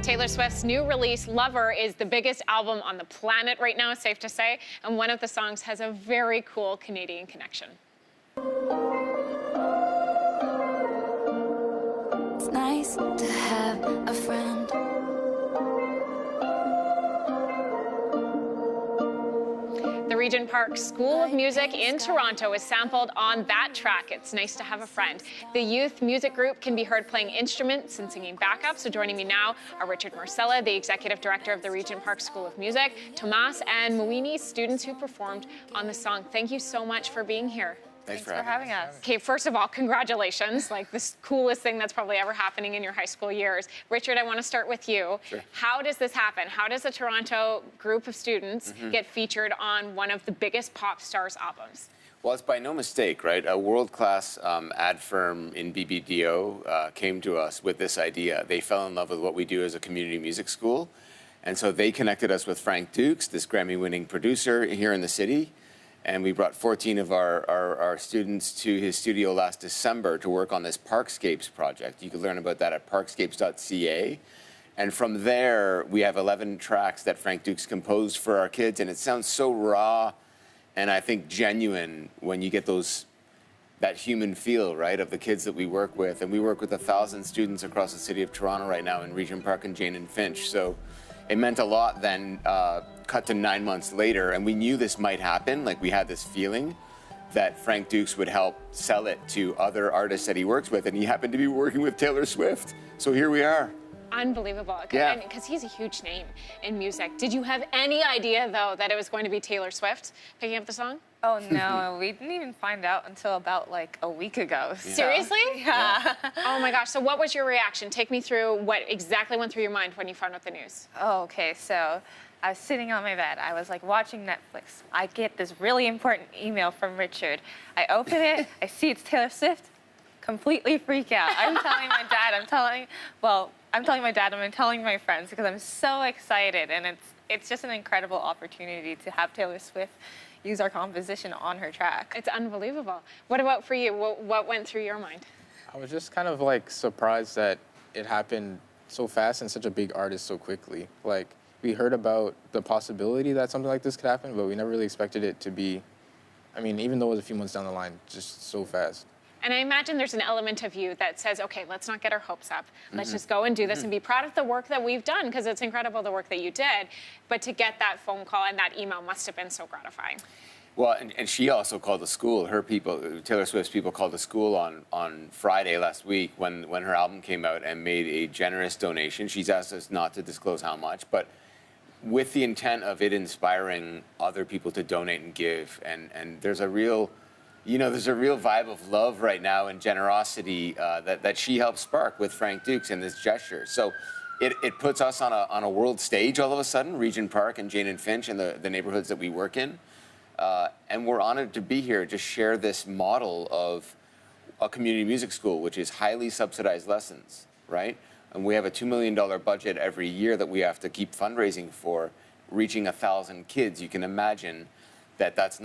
Taylor Swift's new release, Lover, is the biggest album on the planet right now, safe to say, and one of the songs has a very cool Canadian connection. It's nice to have a friend. The Regent Park School of Music in Toronto is sampled on that track, It's Nice to Have a Friend. The youth music group can be heard playing instruments and singing backup. So joining me now are Richard Marcella, the executive director of the Regent Park School of Music, Tomas and McEwen, students who performed on the song. Thank you so much for being here. Thanks for having us. Okay, first of all, congratulations. Like, this coolest thing that's probably ever happening in your high school years. Richard, I want to start with you. Sure. How does this happen? How does a Toronto group of students get featured on one of the biggest pop stars' albums? Well, it's by no mistake, right? A world-class ad firm in BBDO came to us with this idea. They fell in love with what we do as a community music school. And so they connected us with Frank Dukes, this Grammy-winning producer here in the city. And we brought 14 of our students to his studio last December to work on this Parkscapes project. You can learn about that at parkscapes.ca. And from there, we have 11 tracks that Frank Dukes composed for our kids. And it sounds so raw and I think genuine when you get that human feel, right, of the kids that we work with. And we work with 1,000 students across the city of Toronto right now in Regent Park and Jane and Finch. So it meant a lot then, cut to 9 months later, and we knew this might happen. Like, we had this feeling that Frank Dukes would help sell it to other artists that he works with, and he happened to be working with Taylor Swift. So here we are. Unbelievable. Yeah. Because he's a huge name in music. Did you have any idea, though, that it was going to be Taylor Swift picking up the song? Oh, no. We didn't even find out until about, like, a week ago. So. Seriously? Yeah. Oh, my gosh. So what was your reaction? Take me through what exactly went through your mind when you found out the news. Oh, okay. So I was sitting on my bed. I was, like, watching Netflix. I get this really important email from Richard. I open it. I see it's Taylor Swift. Completely freak out. I'm telling my dad. I'm telling my dad. I'm telling my friends because I'm so excited. And it's just an incredible opportunity to have Taylor Swift use our composition on her track. It's unbelievable. What about for you? What went through your mind? I was just kind of like surprised that it happened so fast and such a big artist so quickly. Like, we heard about the possibility that something like this could happen, but we never really expected it to be, I mean, even though it was a few months down the line, just so fast. And I imagine there's an element of you that says, okay, let's not get our hopes up. Let's just go and do this and be proud of the work that we've done, because it's incredible the work that you did. But to get that phone call and that email must have been so gratifying. Well, and she also called the school. Her people, Taylor Swift's people, called the school on Friday last week when her album came out and made a generous donation. She's asked us not to disclose how much, but with the intent of it inspiring other people to donate and give. And there's a real, there's a real vibe of love right now and generosity that she helped spark with Frank Dukes and this gesture. So it puts us on a world stage all of a sudden, Regent Park and Jane and Finch and the neighborhoods that we work in. And we're honored to be here to share this model of a community music school, which is highly subsidized lessons, right? And we have a $2 million budget every year that we have to keep fundraising for, reaching 1,000 kids. You can imagine that that's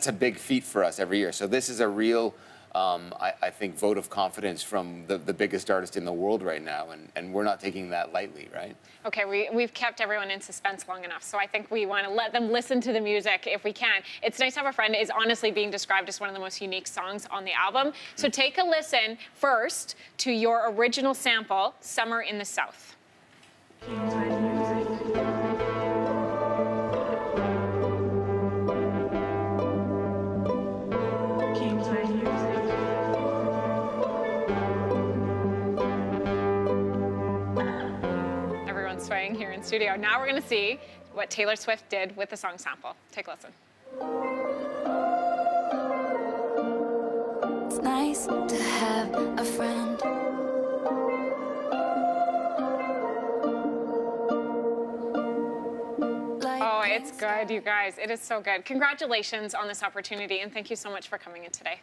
a big feat for us every year. So this is a real, I think, vote of confidence from the biggest artist in the world right now, and we're not taking that lightly, right? Okay, we've kept everyone in suspense long enough, so I think we want to let them listen to the music if we can. It's Nice to Have a Friend is honestly being described as one of the most unique songs on the album. So take a listen first to your original sample, Summer in the South. Swaying here in studio. Now we're going to see what Taylor Swift did with the song sample. Take a listen. It's nice to have a friend. Oh, it's good, you guys. It is so good. Congratulations on this opportunity, and thank you so much for coming in today.